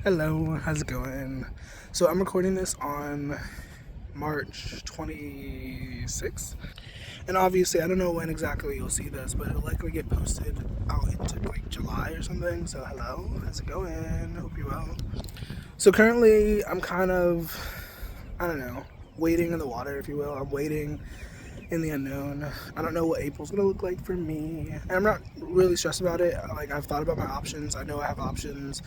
Hello, how's it going? So I'm recording this on March 26th, and obviously I don't know when exactly you'll see this, but it'll likely get posted out into like July or something. So hello, how's it going? Hope you're well. So currently I'm kind of, I don't know, waiting in the water, if you will. I'm waiting in the unknown. I don't know what April's gonna look like for me, and I'm not really stressed about it. Like, I've thought about my options. I know I have options.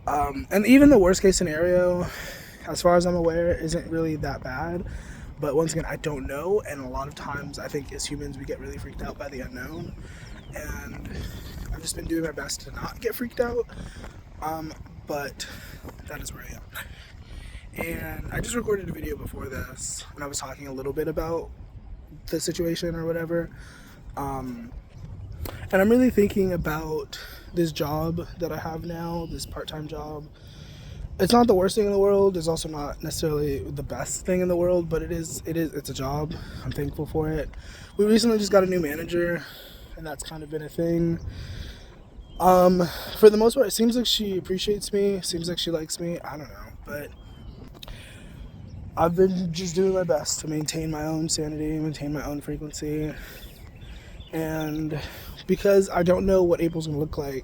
And even the worst case scenario, as far as I'm aware, isn't really that bad. But once again, I don't know. And a lot of times, I think as humans, we get really freaked out by the unknown. And I've just been doing my best to not get freaked out. But that is where I am. And I just recorded a video before this, and I was talking a little bit about the situation or whatever. And I'm really thinking about this job that I have now, this part-time job. It's not the worst thing in the world. It's also not necessarily the best thing in the world, but it's a job. I'm thankful for it. We recently just got a new manager, and that's kind of been a thing. For the most part, it seems like she appreciates me. Seems like she likes me. I don't know, but I've been just doing my best to maintain my own sanity, maintain my own frequency. And because I don't know what April's gonna look like,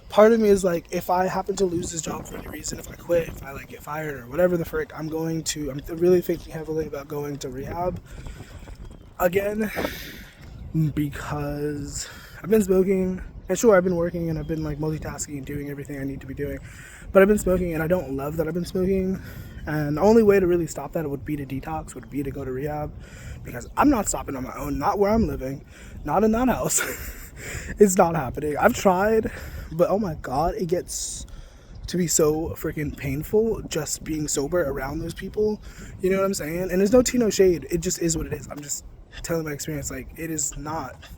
part of me is like, if I happen to lose this job for any reason, if I quit, if I like get fired or whatever the frick, I'm really thinking heavily about going to rehab again, because I've been smoking, and sure, I've been working and I've been like multitasking and doing everything I need to be doing, but I've been smoking and I don't love that I've been smoking. And the only way to really stop that would be to detox, would be to go to rehab, because I'm not stopping on my own, not where I'm living, not in that house. It's not happening. I've tried, but oh my god, it gets to be so freaking painful just being sober around those people. You know what I'm saying? And there's no tea, no shade. It just is what it is. I'm just telling my experience. Like, it is not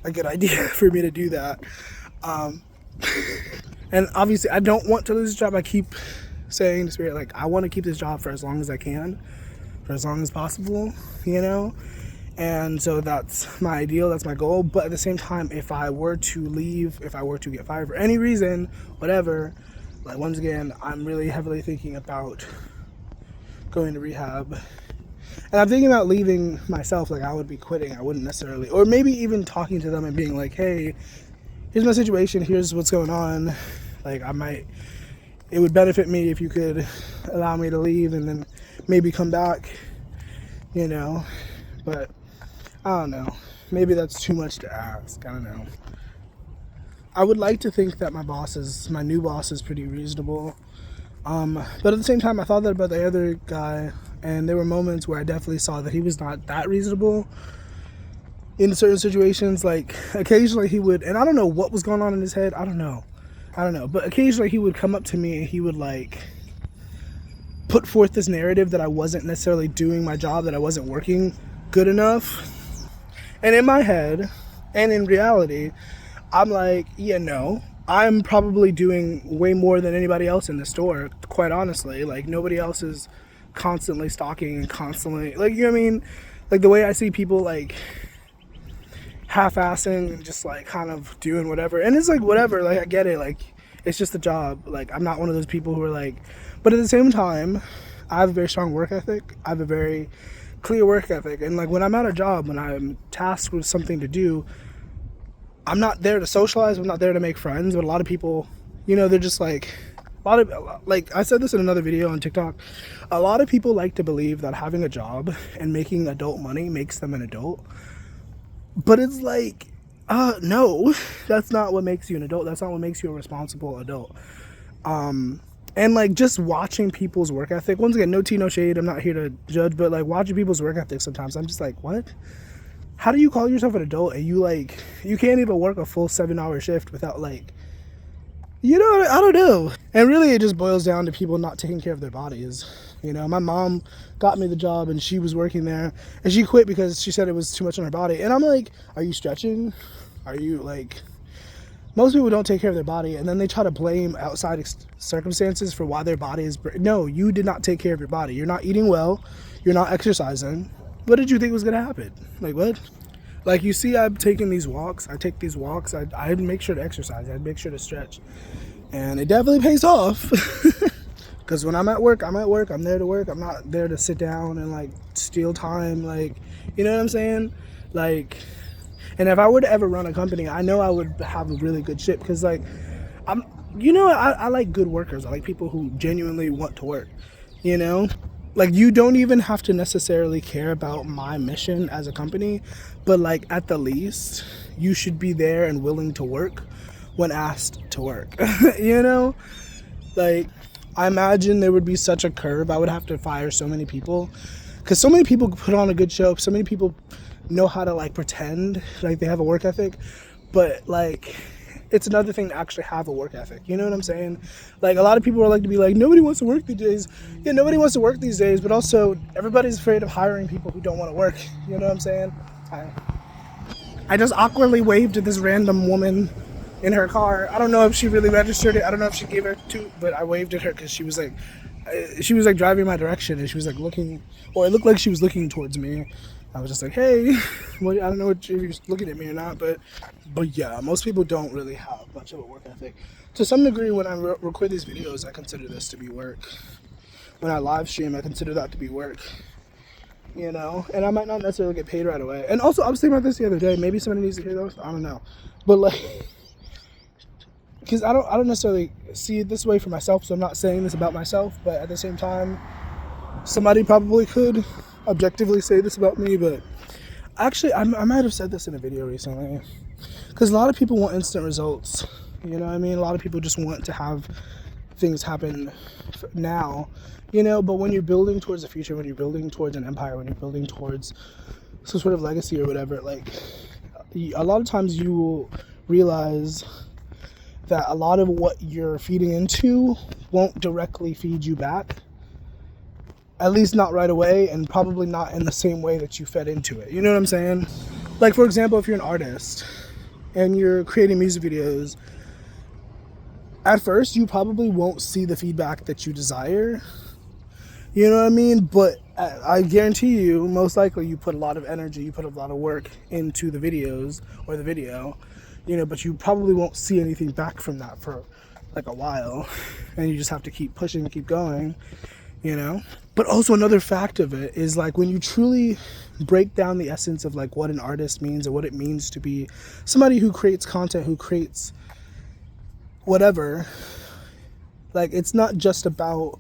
a good idea for me to do that. And obviously, I don't want to lose this job. I keep saying to Spirit, like, I want to keep this job for as long as I can, for as long as possible, you know? And so that's my ideal, that's my goal. But at the same time, if I were to leave, if I were to get fired for any reason, whatever, like, once again, I'm really heavily thinking about going to rehab. And I'm thinking about leaving myself. Like, I would be quitting. I wouldn't necessarily, or maybe even talking to them and being like, hey, here's my situation, here's what's going on. Like, it would benefit me if you could allow me to leave and then maybe come back, you know. But I don't know. Maybe that's too much to ask. I don't know. I would like to think that my new boss is pretty reasonable. But at the same time, I thought that about the other guy, and there were moments where I definitely saw that he was not that reasonable in certain situations. Like, occasionally he would, and I don't know what was going on in his head. I don't know. But occasionally he would come up to me and he would like put forth this narrative that I wasn't necessarily doing my job, that I wasn't working good enough. And in my head, and in reality, I'm like, yeah, no, I'm probably doing way more than anybody else in the store, quite honestly. Like, nobody else is constantly stocking and constantly, like, you know what I mean? Like, the way I see people, like, half-assing and just, like, kind of doing whatever. And it's like, whatever, like, I get it. Like, it's just a job. Like, I'm not one of those people who are like, but at the same time, I have a very strong work ethic. I have a very clear work ethic. And, like, when I'm at a job, when I'm tasked with something to do, I'm not there to socialize. I'm not there to make friends. But a lot of people, you know, they're just like, like I said this in another video on TikTok, a lot of people like to believe that having a job and making adult money makes them an adult. But it's like, no, that's not what makes you an adult. That's not what makes you a responsible adult. And like, just watching people's work ethic, once again, no tea, no shade. I'm not here to judge, but like, watching people's work ethic sometimes, I'm just like, what? How do you call yourself an adult and you can't even work a full 7-hour shift without, like, you know, I don't know. And really, it just boils down to people not taking care of their bodies. You know, my mom got me the job and she was working there and she quit because she said it was too much on her body. And I'm like, are you stretching? Are you, like, most people don't take care of their body, and then they try to blame outside circumstances for why their body is. No, you did not take care of your body. You're not eating well. You're not exercising. What did you think was going to happen? Like, what? Like, you see, I'm taking these walks. I take these walks. I make sure to exercise. I make sure to stretch. And it definitely pays off. Because when I'm at work, I'm at work. I'm there to work. I'm not there to sit down and like steal time. Like, you know what I'm saying? Like, and if I were to ever run a company, I know I would have a really good ship. Because like, I like good workers. I like people who genuinely want to work, you know? Like, you don't even have to necessarily care about my mission as a company, but like at the least, you should be there and willing to work when asked to work, you know? Like, I imagine there would be such a curve. I would have to fire so many people because so many people put on a good show. So many people know how to like pretend like they have a work ethic, but like, it's another thing to actually have a work ethic. You know what I'm saying? Like, a lot of people are like to be like, nobody wants to work these days. Yeah, nobody wants to work these days, but also everybody's afraid of hiring people who don't want to work. You know what I'm saying? I just awkwardly waved at this random woman in her car. I don't know if she really registered it. I don't know if she gave it to, but I waved at her because she was like driving my direction and she was like looking, or it looked like she was looking towards me. I was just like, hey, I don't know if you're looking at me or not, but yeah, most people don't really have much of a work ethic. To some degree, when I record these videos, I consider this to be work. When I live stream, I consider that to be work, you know? And I might not necessarily get paid right away. And also, I was thinking about this the other day. Maybe somebody needs to hear those. I don't know. But like, because I don't necessarily see it this way for myself, so I'm not saying this about myself, but at the same time, somebody probably could objectively say this about me. But actually, I might have said this in a video recently, because a lot of people want instant results, you know what I mean? A lot of people just want to have things happen now, you know? But when you're building towards the future, when you're building towards an empire, when you're building towards some sort of legacy or whatever, like, a lot of times you will realize that a lot of what you're feeding into won't directly feed you back. At least not right away, and probably not in the same way that you fed into it. You know what I'm saying? Like, for example, if you're an artist and you're creating music videos, at first you probably won't see the feedback that you desire. You know what I mean? But I guarantee you, most likely you put a lot of energy, you put a lot of work into the videos or the video, you know, but you probably won't see anything back from that for like a while. And you just have to keep pushing and keep going, you know? But also another fact of it is like when you truly break down the essence of like what an artist means and what it means to be somebody who creates content, who creates whatever, like it's not just about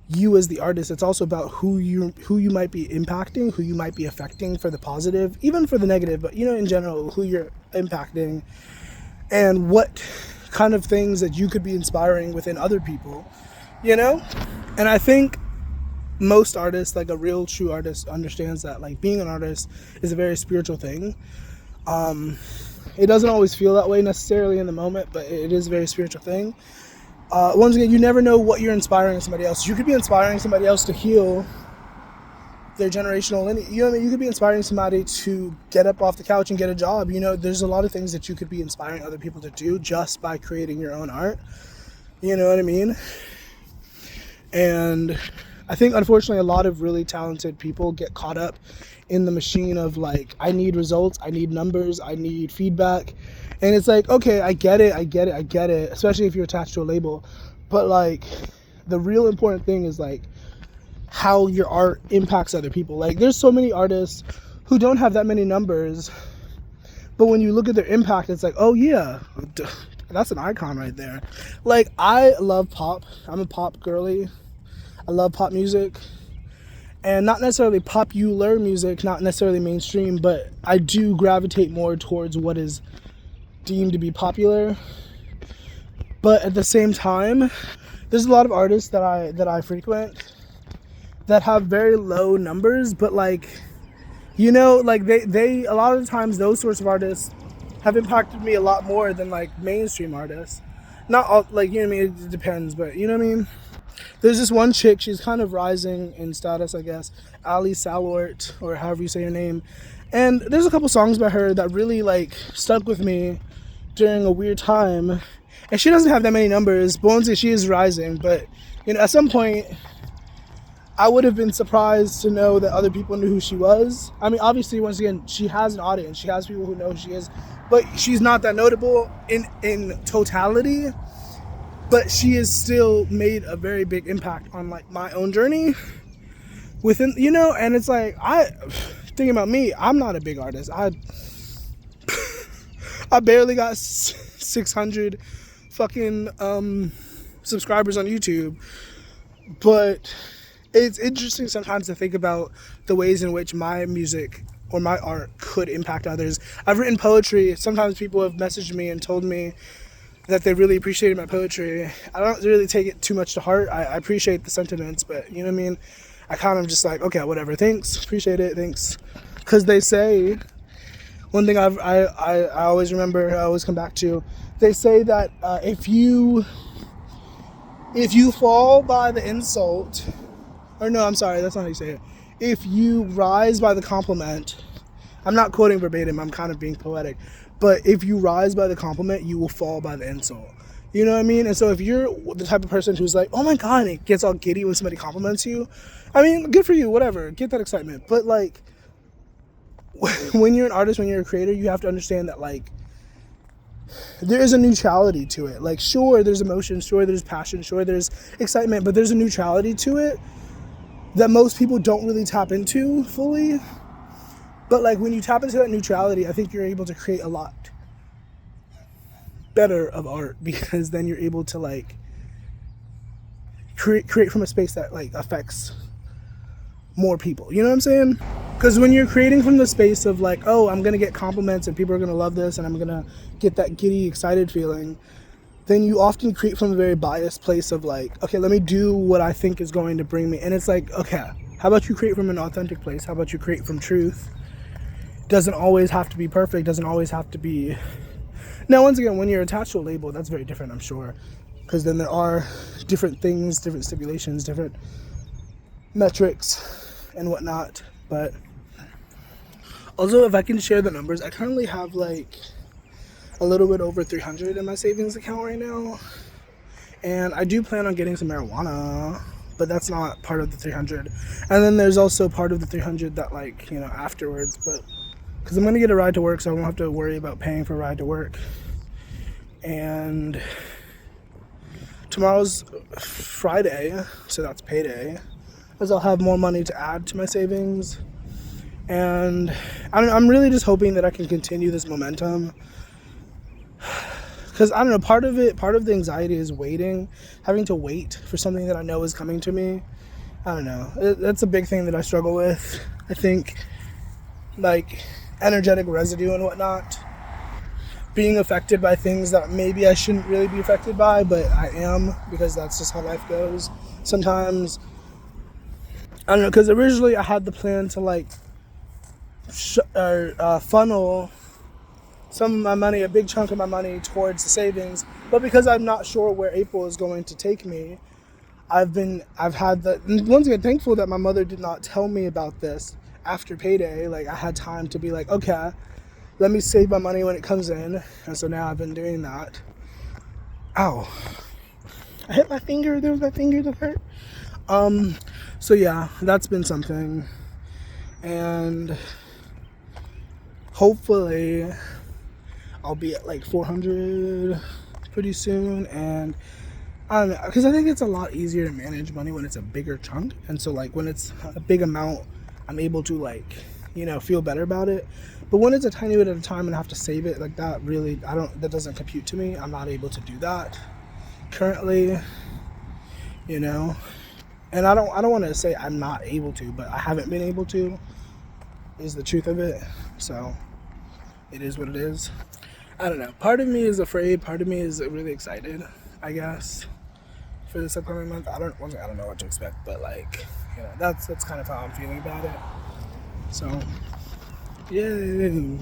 you as the artist, it's also about who you might be impacting, who you might be affecting for the positive, even for the negative, but you know, in general, who you're impacting and what kind of things that you could be inspiring within other people, you know? And I think most artists, like a real true artist, understands that like being an artist is a very spiritual thing. It doesn't always feel that way necessarily in the moment, but it is a very spiritual thing. Once again, you never know what you're inspiring somebody else. You could be inspiring somebody else to heal their generational lineage. You know what I mean? You could be inspiring somebody to get up off the couch and get a job. You know, there's a lot of things that you could be inspiring other people to do just by creating your own art. You know what I mean? And I think, unfortunately, a lot of really talented people get caught up in the machine of like, I need results, I need numbers, I need feedback. And it's like, okay, I get it, especially if you're attached to a label. But like, the real important thing is like how your art impacts other people. Like, there's so many artists who don't have that many numbers, but when you look at their impact, it's like, oh yeah, that's an icon right there. Like, I love pop. I'm a pop girly. I love pop music. And not necessarily popular music, not necessarily mainstream, but I do gravitate more towards what is deemed to be popular. But at the same time, there's a lot of artists that I frequent that have very low numbers, but like, you know, like they a lot of the times those sorts of artists have impacted me a lot more than like mainstream artists. Not all, like, you know what I mean, it depends, but you know what I mean? There's this one chick, she's kind of rising in status, I guess, Ali Salort, or however you say her name. And there's a couple songs by her that really like stuck with me during a weird time. And she doesn't have that many numbers, but once again, she is rising. But, you know, at some point, I would have been surprised to know that other people knew who she was. I mean, obviously, once again, she has an audience. She has people who know who she is. But she's not that notable in totality. but she has still made a very big impact on like my own journey within, you know. And it's like, thinking about me, I'm not a big artist. I barely got 600 fucking subscribers on YouTube, but it's interesting sometimes to think about the ways in which my music or my art could impact others. I've written poetry. Sometimes people have messaged me and told me that they really appreciated my poetry. I don't really take it too much to heart. I appreciate the sentiments, but you know what I mean? I kind of just like, okay, whatever, thanks, appreciate it, thanks. Because they say, one thing I always remember, I always come back to, they say that if you fall by the insult, or no, I'm sorry, that's not how you say it. If you rise by the compliment, I'm not quoting verbatim, I'm kind of being poetic, but if you rise by the compliment, you will fall by the insult. You know what I mean? And so if you're the type of person who's like, oh my God, and it gets all giddy when somebody compliments you, I mean, good for you, whatever, get that excitement. But like, when you're an artist, when you're a creator, you have to understand that like, there is a neutrality to it. Like, sure, there's emotion, sure, there's passion, sure, there's excitement, but there's a neutrality to it that most people don't really tap into fully. But like, when you tap into that neutrality, I think you're able to create a lot better of art, because then you're able to like create from a space that like affects more people. You know what I'm saying? Because when you're creating from the space of like, oh, I'm gonna get compliments and people are gonna love this and I'm gonna get that giddy, excited feeling, then you often create from a very biased place of like, okay, let me do what I think is going to bring me. And it's like, okay, how about you create from an authentic place? How about you create from truth? Doesn't always have to be perfect, doesn't always have to be. Now, once again, when you're attached to a label, that's very different, I'm sure, because then there are different things, different stipulations, different metrics and whatnot. But also, if I can share the numbers, I currently have like a little bit over 300 in my savings account right now, and I do plan on getting some marijuana, but that's not part of the 300. And then there's also part of the 300 that, like, you know, afterwards, but because I'm going to get a ride to work, so I won't have to worry about paying for a ride to work. And tomorrow's Friday, so that's payday, as I'll have more money to add to my savings. And I'm really just hoping that I can continue this momentum, because I don't know, part of the anxiety is waiting, having to wait for something that I know is coming to me. I don't know, that's a big thing that I struggle with. I think, like, energetic residue and whatnot, being affected by things that maybe I shouldn't really be affected by, but I am, because that's just how life goes. Sometimes, I don't know, because originally I had the plan to like funnel some of my money, a big chunk of my money, towards the savings, but because I'm not sure where April is going to take me, I've had the, once again, thankful that my mother did not tell me about this after payday. Like, I had time to be like, okay, let me save my money when it comes in. And so now I've been doing that. Ow, I hit my finger. There was my finger that hurt. So yeah, that's been something, and hopefully I'll be at like 400 pretty soon. And I don't know, because I think it's a lot easier to manage money when it's a bigger chunk. And so like, when it's a big amount, I'm able to, like, you know, feel better about it. But when it's a tiny bit at a time and I have to save it, like, that really, that doesn't compute to me. I'm not able to do that currently, you know. And I don't want to say I'm not able to, but I haven't been able to, is the truth of it. So it is what it is. I don't know. Part of me is afraid. Part of me is really excited, I guess, for this upcoming month. I don't know what to expect, but like, you know, that's kind of how I'm feeling about it. So, yeah.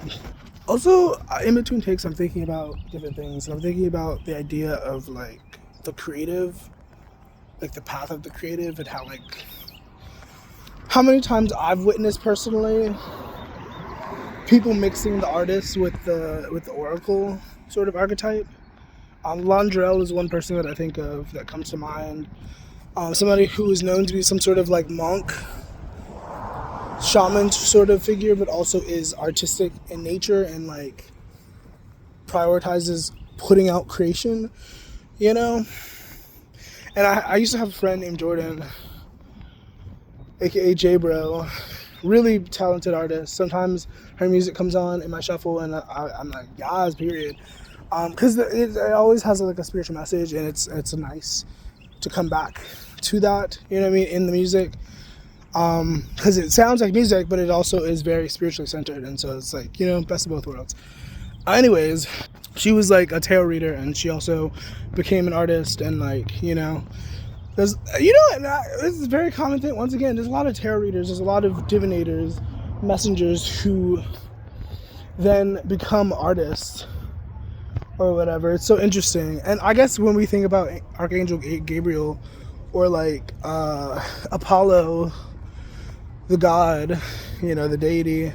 Also, in between takes, I'm thinking about different things. I'm thinking about the idea of like the creative, like the path of the creative, and how many times I've witnessed personally people mixing the artist with the oracle sort of archetype. Londrell is one person that I think of that comes to mind. Somebody who is known to be some sort of like monk, shaman sort of figure, but also is artistic in nature and like prioritizes putting out creation, you know. And I used to have a friend named Jordan, aka J-Bro, really talented artist. Sometimes her music comes on in my shuffle and I'm like, yes, period. Because it always has like a spiritual message, and it's nice to come back to that, you know what I mean, in the music. Because it sounds like music, but it also is very spiritually centered, and so it's like, you know, best of both worlds. Anyways, she was like a tarot reader, and she also became an artist, and like, you know, there's, you know, and this is a very common thing. Once again, there's a lot of tarot readers, there's a lot of divinators, messengers who then become artists or whatever. It's so interesting. And I guess when we think about Archangel Gabriel or like Apollo, the god, you know, the deity,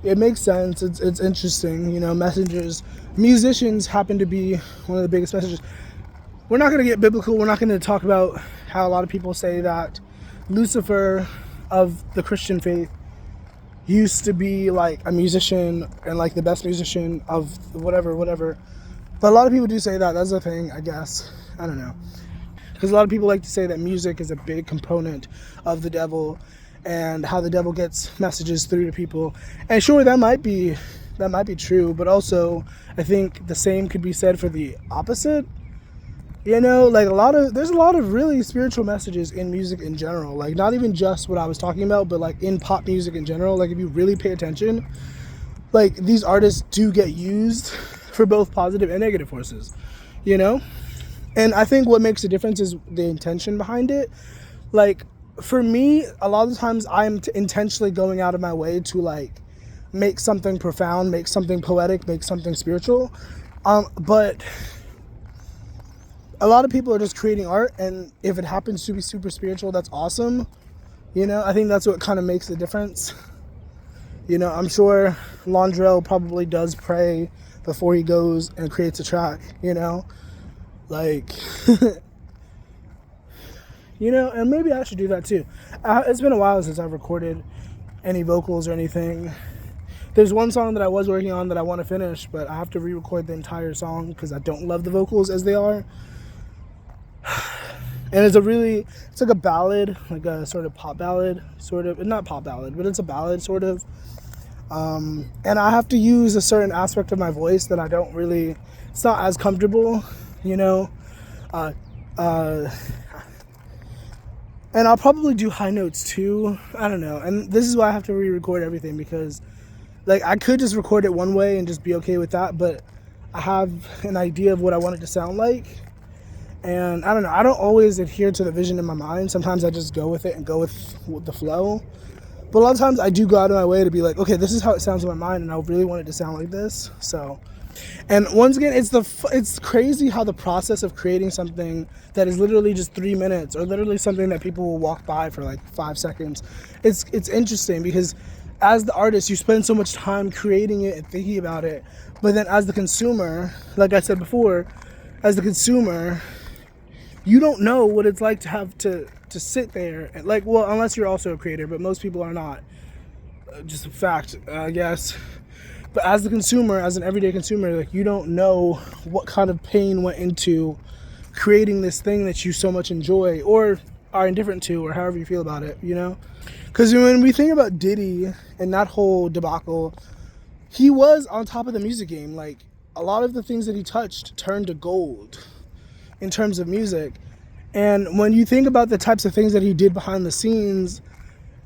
it makes sense. It's interesting, you know. Messengers, musicians happen to be one of the biggest messengers. We're not going to get biblical. We're not going to talk about how a lot of people say that Lucifer of the Christian faith used to be like a musician and like the best musician of whatever. But a lot of people do say that. That's the thing, I guess. I don't know. Because a lot of people like to say that music is a big component of the devil and how the devil gets messages through to people. And sure, that might be true, but also I think the same could be said for the opposite. You know, like there's a lot of really spiritual messages in music in general. Like not even just what I was talking about, but like in pop music in general. Like if you really pay attention, like these artists do get used for both positive and negative forces, you know? And I think what makes a difference is the intention behind it. Like for me, a lot of the times I'm intentionally going out of my way to like make something profound, make something poetic, make something spiritual. But a lot of people are just creating art, and if it happens to be super spiritual, that's awesome. You know, I think that's what kind of makes the difference. You know, I'm sure Londrell probably does pray before he goes and creates a track, you know? Like, you know, and maybe I should do that too. It's been a while since I've recorded any vocals or anything. There's one song that I was working on that I want to finish, but I have to re-record the entire song because I don't love the vocals as they are. And it's like a ballad, like a sort of pop ballad, sort of, not pop ballad, but it's a ballad sort of. And I have to use a certain aspect of my voice that I don't really, it's not as comfortable, you know. And I'll probably do high notes too. I don't know. And this is why I have to re-record everything, because like I could just record it one way and just be okay with that, but I have an idea of what I want it to sound like. And I don't know, I don't always adhere to the vision in my mind. Sometimes I just go with it and go with the flow. But a lot of times I do go out of my way to be like, okay, this is how it sounds in my mind, and I really want it to sound like this. So, and once again, it's crazy how the process of creating something that is literally just 3 minutes, or literally something that people will walk by for like 5 seconds. It's interesting because as the artist, you spend so much time creating it and thinking about it. But then as the consumer, like I said before, as the consumer, you don't know what it's like to have to sit there and like, well, unless you're also a creator, but most people are not. Just a fact, I guess. But as the consumer, as an everyday consumer, like you don't know what kind of pain went into creating this thing that you so much enjoy or are indifferent to, or however you feel about it, you know? Because when we think about Diddy and that whole debacle, he was on top of the music game. Like a lot of the things that he touched turned to gold in terms of music. And when you think about the types of things that he did behind the scenes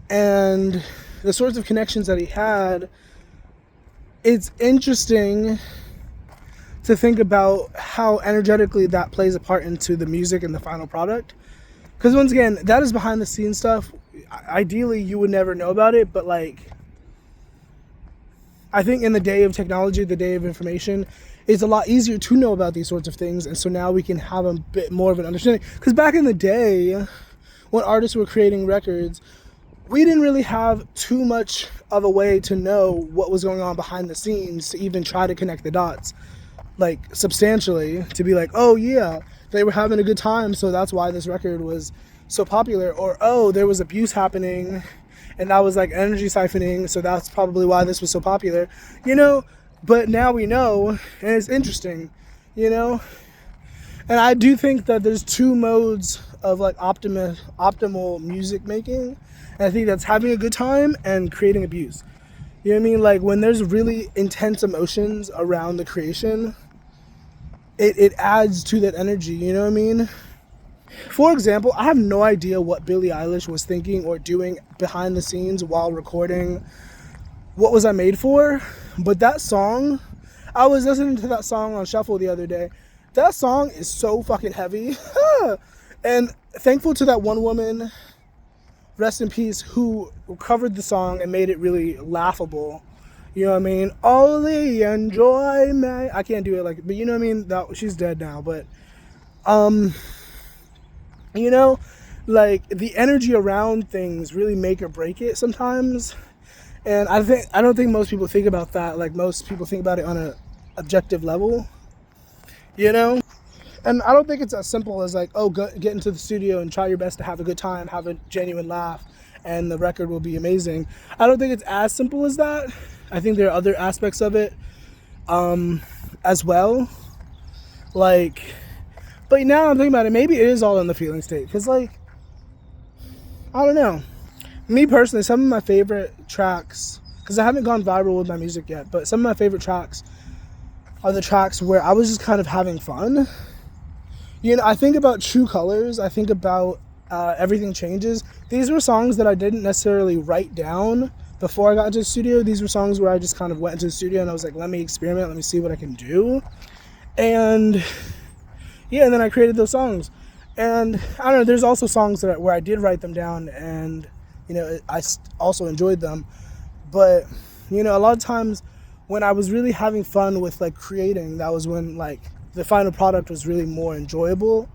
and the sorts of connections that he had, it's interesting to think about how energetically that plays a part into the music and the final product. Because once again, that is behind the scenes stuff. Ideally, you would never know about it, but like, I think in the day of technology, the day of information, it's a lot easier to know about these sorts of things. And so now we can have a bit more of an understanding. Because back in the day, when artists were creating records, we didn't really have too much of a way to know what was going on behind the scenes to even try to connect the dots, like substantially, to be like, oh yeah, they were having a good time, so that's why this record was so popular. Or, oh, there was abuse happening and that was like energy siphoning, so that's probably why this was so popular, you know. But now we know, and it's interesting, you know. And I do think that there's two modes of like optimal music making. And I think that's having a good time and creating abuse. You know what I mean? Like when there's really intense emotions around the creation, it adds to that energy, you know what I mean? For example, I have no idea what Billie Eilish was thinking or doing behind the scenes while recording What Was I Made For? But that song, I was listening to that song on Shuffle the other day. That song is so fucking heavy. And thankful to that one woman, rest in peace, who covered the song and made it really laughable. You know what I mean? All the enjoyment. I can't do it like, but you know what I mean? That, she's dead now, but you know, like the energy around things really make or break it sometimes. And I don't think most people think about that. Like most people think about it on an objective level, you know? And I don't think it's as simple as like, oh, get into the studio and try your best to have a good time, have a genuine laugh, and the record will be amazing. I don't think it's as simple as that. I think there are other aspects of it as well. Like, but now I'm thinking about it, maybe it is all in the feeling state. Because like, I don't know. Me personally, some of my favorite tracks, because I haven't gone viral with my music yet, but some of my favorite tracks are the tracks where I was just kind of having fun. You know, I think about True Colors. I think about Everything Changes. These were songs that I didn't necessarily write down before I got into the studio. These were songs where I just kind of went into the studio and I was like, let me experiment, let me see what I can do. And yeah, and then I created those songs. And I don't know, there's also songs where I did write them down and, you know, I also enjoyed them. But, you know, a lot of times when I was really having fun with like creating, that was when like the final product was really more enjoyable.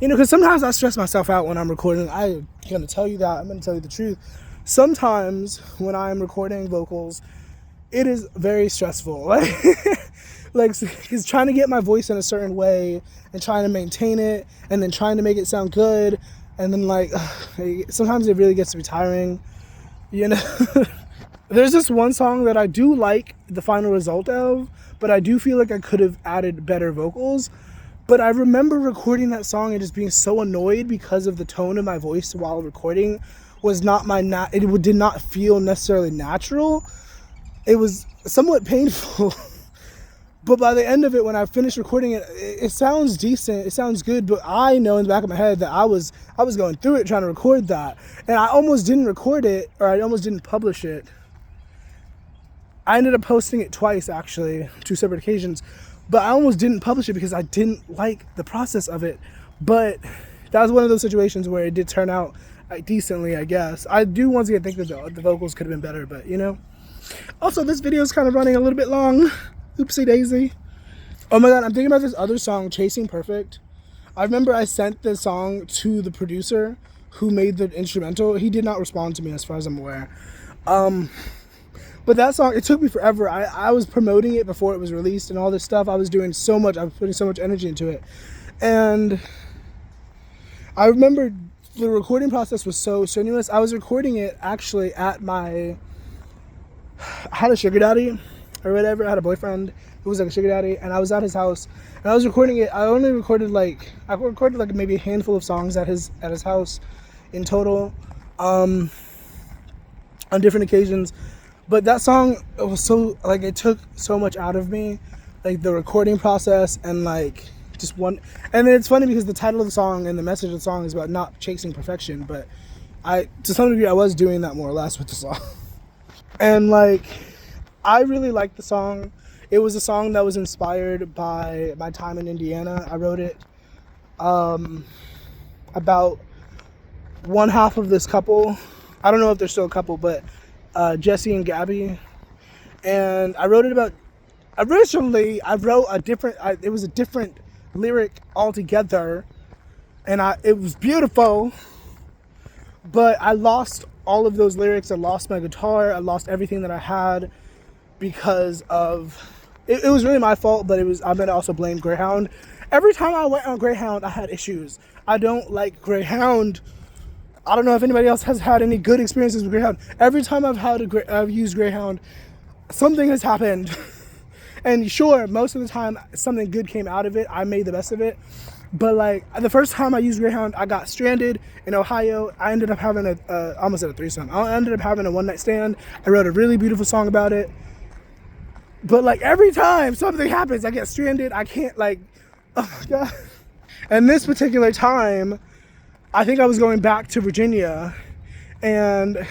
You know, because sometimes I stress myself out when I'm recording. I'm going to tell you that. I'm going to tell you the truth. Sometimes when I'm recording vocals, it is very stressful. Like, because trying to get my voice in a certain way and trying to maintain it and then trying to make it sound good. And then like, sometimes it really gets to be tiring, you know. There's this one song that I do like the final result of, but I do feel like I could have added better vocals. But I remember recording that song and just being so annoyed because of the tone of my voice while recording was not it did not feel necessarily natural. It was somewhat painful. But by the end of it, when I finished recording it, it sounds decent, it sounds good, but I know in the back of my head that I was going through it trying to record that. And I almost didn't record it, or I almost didn't publish it. I ended up posting it twice, actually, 2 separate occasions. But I almost didn't publish it because I didn't like the process of it. But that was one of those situations where it did turn out decently, I guess. I do once again think that the vocals could have been better, but you know. Also, this video is kind of running a little bit long. Oopsie daisy. Oh my god, I'm thinking about this other song, Chasing Perfect. I remember I sent this song to the producer who made the instrumental. He did not respond to me as far as I'm aware. But that song, it took me forever. I was promoting it before it was released and all this stuff. I was putting so much energy into it. And I remember the recording process was so strenuous. I was recording it actually at I had a sugar daddy or whatever. I had a boyfriend who was like a sugar daddy, and I was at his house and I was recording it. I recorded like maybe a handful of songs at his house in total, on different occasions. But that song, it was so, like, it took so much out of me, like the recording process and like just one. And then it's funny because the title of the song and the message of the song is about not chasing perfection, but to some degree I was doing that more or less with the song. And like, I really liked the song. It was a song that was inspired by my time in Indiana. I wrote it about one half of this couple. I don't know if they're still a couple, but Jesse and Gabby. And I wrote it about, originally I wrote it was a different lyric altogether, and it was beautiful, but I lost all of those lyrics. I lost my guitar, I lost everything that I had because of it was really my fault, but I'm gonna also blame Greyhound. Every time I went on Greyhound I had issues. I don't like Greyhound. I don't know if anybody else has had any good experiences with Greyhound. Every time I've used Greyhound, something has happened. And sure, most of the time something good came out of it. I made the best of it. But like the first time I used Greyhound, I got stranded in Ohio. I ended up having almost at a threesome. I ended up having a one night stand. I wrote a really beautiful song about it. But like every time something happens, I get stranded. I can't like, oh my God. And this particular time, I think I was going back to Virginia and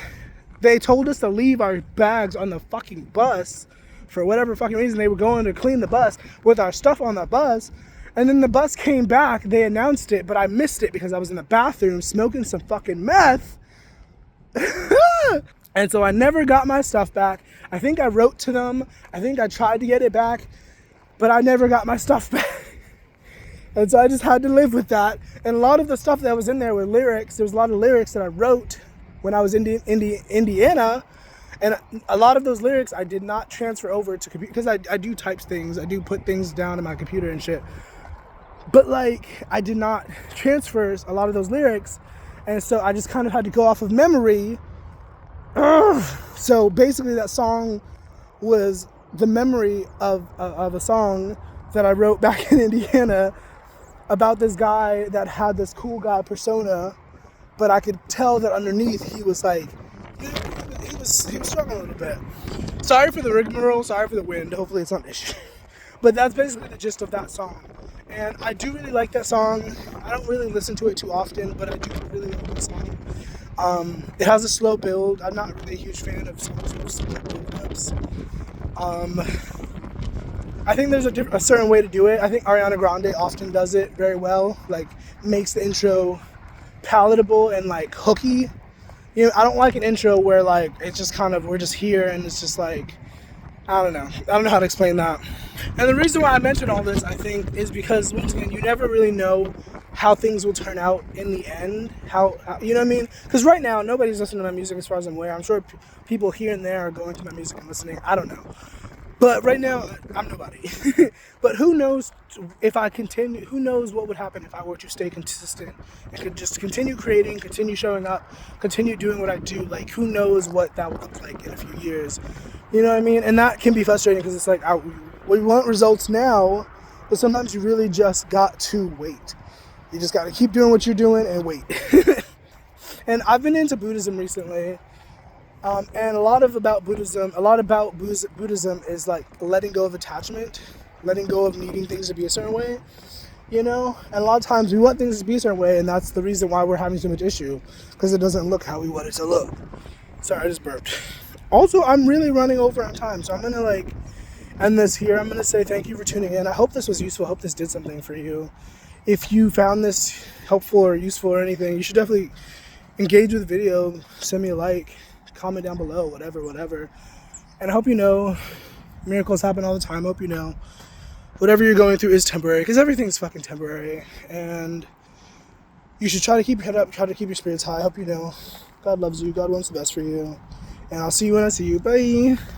they told us to leave our bags on the fucking bus for whatever fucking reason. They were going to clean the bus with our stuff on the bus. And then the bus came back, they announced it, but I missed it because I was in the bathroom smoking some fucking meth. And so I never got my stuff back. I think I wrote to them. I think I tried to get it back, but I never got my stuff back. And so I just had to live with that. And a lot of the stuff that was in there were lyrics. There was a lot of lyrics that I wrote when I was in Indiana. And a lot of those lyrics I did not transfer over to computer because I do type things. I do put things down in my computer and shit. But like I did not transfer a lot of those lyrics. And so I just kind of had to go off of memory. So basically that song was the memory of a song that I wrote back in Indiana about this guy that had this cool guy persona, but I could tell that underneath he was like, he was struggling a little bit. Sorry for the rigmarole, sorry for the wind, hopefully it's not an issue. But that's basically the gist of that song. And I do really like that song. I don't really listen to it too often, but I do really like that song. It has a slow build. I'm not really a huge fan of songs with slow build-ups. I think there's a certain way to do it. I think Ariana Grande often does it very well, like makes the intro palatable and like hooky. You know, I don't like an intro where like it's just kind of, we're just here and it's just like, I don't know how to explain that. And the reason why I mention all this, I think, is because once again, you never really know how things will turn out in the end. How you know what I mean? Because right now, nobody's listening to my music as far as I'm aware. I'm sure people here and there are going to my music and listening. I don't know. But right now, I'm nobody. But who knows if I continue, who knows what would happen if I were to stay consistent and could just continue creating, continue showing up, continue doing what I do. Like, who knows what that would look like in a few years. You know what I mean? And that can be frustrating because it's like, we want results now, but sometimes you really just got to wait. You just got to keep doing what you're doing and wait. And I've been into Buddhism recently. And a lot about Buddhism is like letting go of attachment, letting go of needing things to be a certain way, you know? And a lot of times we want things to be a certain way, and that's the reason why we're having so much issue, because it doesn't look how we want it to look. Sorry, I just burped. Also, I'm really running over on time, so I'm going to like end this here. I'm going to say thank you for tuning in. I hope this was useful. I hope this did something for you. If you found this helpful or useful or anything, you should definitely engage with the video, send me a like, comment down below, whatever. And I hope you know miracles happen all the time. I hope you know whatever you're going through is temporary, because everything's fucking temporary. And you should try to keep your head up, try to keep your spirits high. I hope you know God loves you, God wants the best for you. And I'll see you when I see you. Bye.